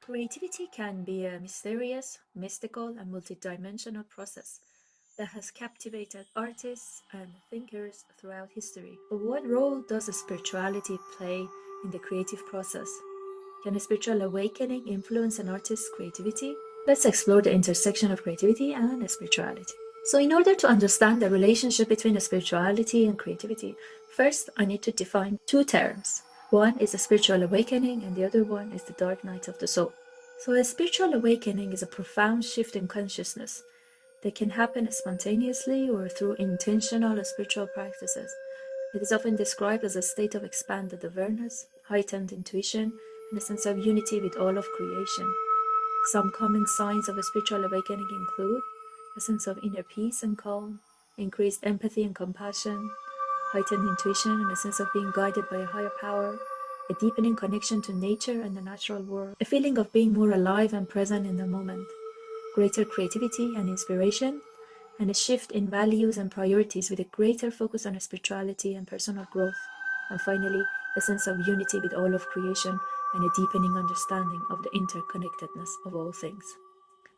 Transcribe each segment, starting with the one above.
Creativity can be a mysterious, mystical, and multidimensional process that has captivated artists and thinkers throughout history. But what role does spirituality play in the creative process? Can a spiritual awakening influence an artist's creativity? Let's explore the intersection of creativity and spirituality. So, in order to understand the relationship between spirituality and creativity, first I need to define two terms. One is a spiritual awakening, and the other one is the dark night of the soul. So, a spiritual awakening is a profound shift in consciousness that can happen spontaneously or through intentional spiritual practices. It is often described as a state of expanded awareness, heightened intuition, and a sense of unity with all of creation. Some common signs of a spiritual awakening include a sense of inner peace and calm, increased empathy and compassion, heightened intuition and a sense of being guided by a higher power, a deepening connection to nature and the natural world, a feeling of being more alive and present in the moment, greater creativity and inspiration, and a shift in values and priorities with a greater focus on spirituality and personal growth, and finally, a sense of unity with all of creation and a deepening understanding of the interconnectedness of all things.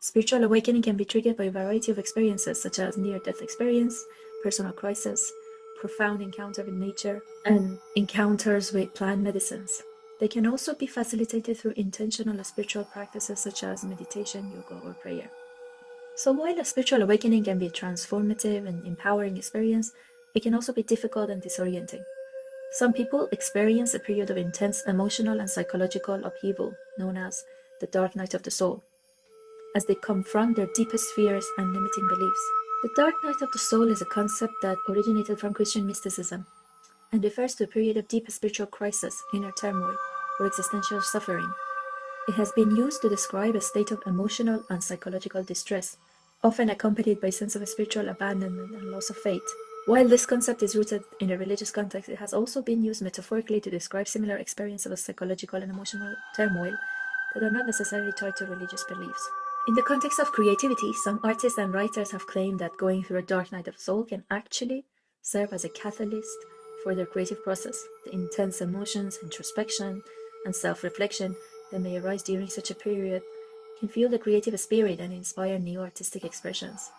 Spiritual awakening can be triggered by a variety of experiences such as near-death experience, personal crisis, profound encounter with nature, and encounters with plant medicines. They can also be facilitated through intentional spiritual practices such as meditation, yoga, or prayer. So while a spiritual awakening can be a transformative and empowering experience, it can also be difficult and disorienting. Some people experience a period of intense emotional and psychological upheaval, known as the dark night of the soul, as they confront their deepest fears and limiting beliefs. The dark night of the soul is a concept that originated from Christian mysticism and refers to a period of deep spiritual crisis, inner turmoil, or existential suffering. It has been used to describe a state of emotional and psychological distress, often accompanied by a sense of spiritual abandonment and loss of faith. While this concept is rooted in a religious context, it has also been used metaphorically to describe similar experiences of psychological and emotional turmoil that are not necessarily tied to religious beliefs. In the context of creativity, some artists and writers have claimed that going through a dark night of the soul can actually serve as a catalyst for their creative process. The intense emotions, introspection, and self-reflection that may arise during such a period can fuel the creative spirit and inspire new artistic expressions.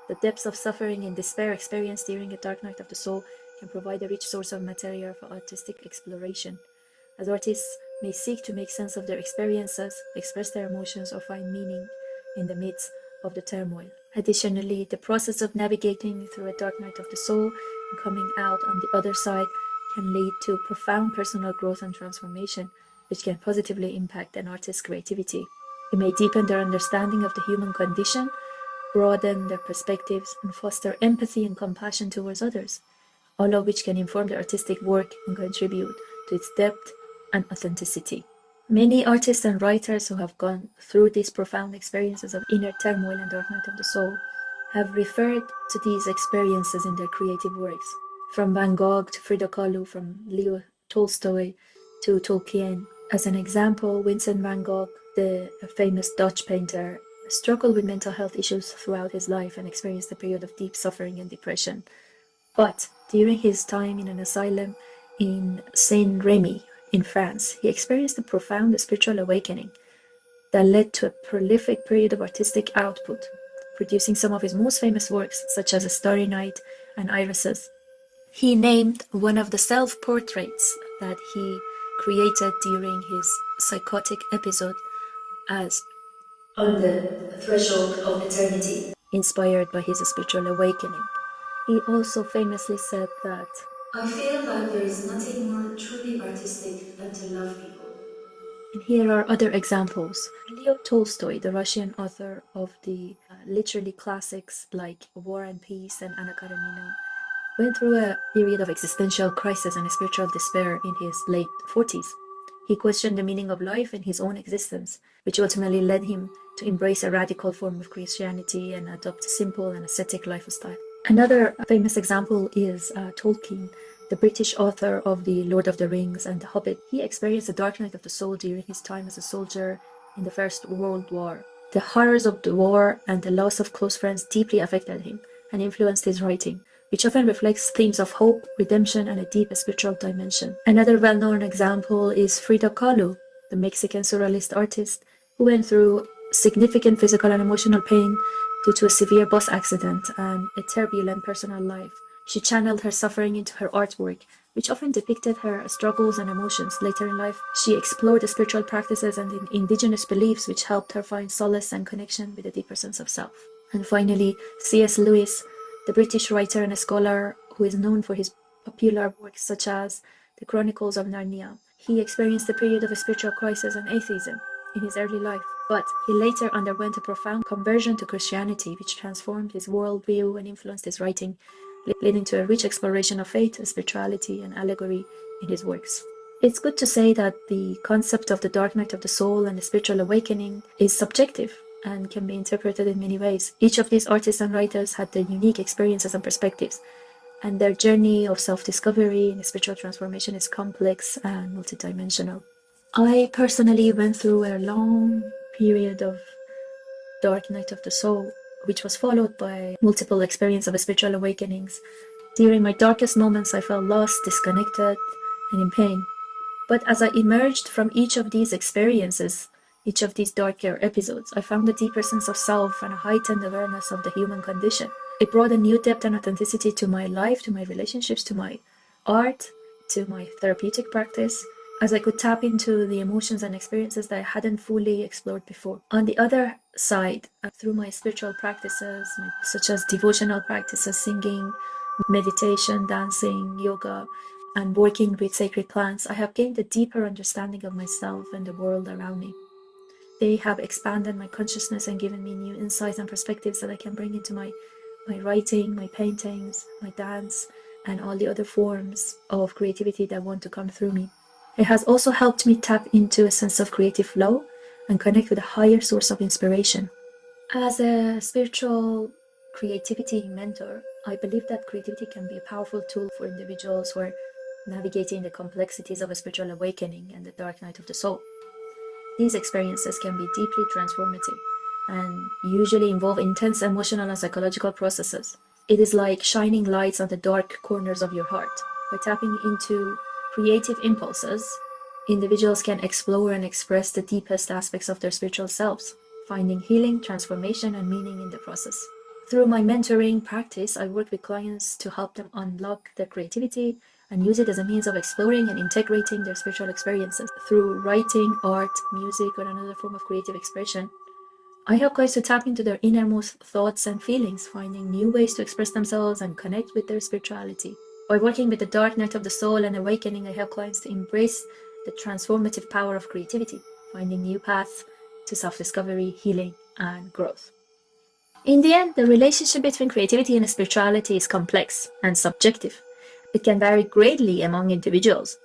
The depths of suffering and despair experienced during a dark night of the soul can provide a rich source of material for artistic exploration, as artists may seek to make sense of their experiences, express their emotions, or find meaning in the midst of the turmoil. Additionally, the process of navigating through a dark night of the soul and coming out on the other side can lead to profound personal growth and transformation, which can positively impact an artist's creativity. It may deepen their understanding of the human condition, broaden their perspectives, and foster empathy and compassion towards others, all of which can inform their artistic work and contribute to its depth and authenticity. Many artists and writers who have gone through these profound experiences of inner turmoil and dark night of the soul have referred to these experiences in their creative works, from Van Gogh to Frida Kahlo, from Leo Tolstoy to Tolkien. As an example, Vincent van Gogh, the famous Dutch painter, struggled with mental health issues throughout his life and experienced a period of deep suffering and depression. But during his time in an asylum in Saint Remy in France, he experienced a profound spiritual awakening that led to a prolific period of artistic output, producing some of his most famous works, such as A Starry Night and Irises. He named one of the self-portraits that he created during his psychotic episode as On the Threshold of Eternity, inspired by his spiritual awakening. He also famously said that, I feel that there is nothing more truly artistic than to love people. And here are other examples. Leo Tolstoy, the Russian author of the literary classics like War and Peace and Anna Karenina, went through a period of existential crisis and spiritual despair in his late 40s. He questioned the meaning of life and his own existence, which ultimately led him to embrace a radical form of Christianity and adopt a simple and ascetic lifestyle. Another famous example is Tolkien, the British author of The Lord of the Rings and The Hobbit. He experienced the dark night of the soul during his time as a soldier in the First World War. The horrors of the war and the loss of close friends deeply affected him and influenced his writing, which often reflects themes of hope, redemption, and a deep spiritual dimension. Another well-known example is Frida Kahlo, the Mexican surrealist artist who went through significant physical and emotional pain due to a severe bus accident and a turbulent personal life. She channeled her suffering into her artwork, which often depicted her struggles and emotions. Later in life, she explored the spiritual practices and indigenous beliefs, which helped her find solace and connection with a deeper sense of self. And finally, C.S. Lewis, the British writer and scholar who is known for his popular works such as The Chronicles of Narnia. He experienced a period of spiritual crisis and atheism in his early life, but he later underwent a profound conversion to Christianity, which transformed his worldview and influenced his writing, leading to a rich exploration of faith, spirituality, and allegory in his works. It's good to say that the concept of the dark night of the soul and the spiritual awakening is subjective and can be interpreted in many ways. Each of these artists and writers had their unique experiences and perspectives, and their journey of self-discovery and spiritual transformation is complex and multidimensional. I personally went through a long period of dark night of the soul, which was followed by multiple experiences of spiritual awakenings. During my darkest moments, I felt lost, disconnected, and in pain. But as I emerged from each of these experiences, each of these darker episodes, I found a deeper sense of self and a heightened awareness of the human condition. It brought a new depth and authenticity to my life, to my relationships, to my art, to my therapeutic practice, as I could tap into the emotions and experiences that I hadn't fully explored before. On the other side, through my spiritual practices, such as devotional practices, singing, meditation, dancing, yoga, and working with sacred plants, I have gained a deeper understanding of myself and the world around me. They have expanded my consciousness and given me new insights and perspectives that I can bring into my writing, my paintings, my dance, and all the other forms of creativity that want to come through me. It has also helped me tap into a sense of creative flow and connect with a higher source of inspiration. As a spiritual creativity mentor, I believe that creativity can be a powerful tool for individuals who are navigating the complexities of a spiritual awakening and the dark night of the soul. These experiences can be deeply transformative and usually involve intense emotional and psychological processes. It is like shining lights on the dark corners of your heart. By tapping into creative impulses, individuals can explore and express the deepest aspects of their spiritual selves, finding healing, transformation, and meaning in the process. Through my mentoring practice, I work with clients to help them unlock their creativity and use it as a means of exploring and integrating their spiritual experiences. Through writing, art, music, or another form of creative expression, I help guys to tap into their innermost thoughts and feelings, finding new ways to express themselves and connect with their spirituality. By working with the dark night of the soul and awakening, I help clients to embrace the transformative power of creativity, finding new paths to self-discovery, healing, and growth. In the end, the relationship between creativity and spirituality is complex and subjective. It can vary greatly among individuals.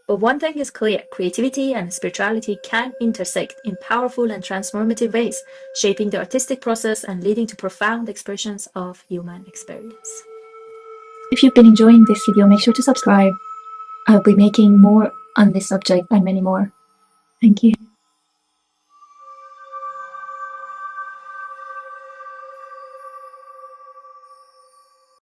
But one thing is clear, creativity and spirituality can intersect in powerful and transformative ways, shaping the artistic process and leading to profound expressions of human experience. If you've been enjoying this video, make sure to subscribe. I'll be making more on this subject and many more. Thank you.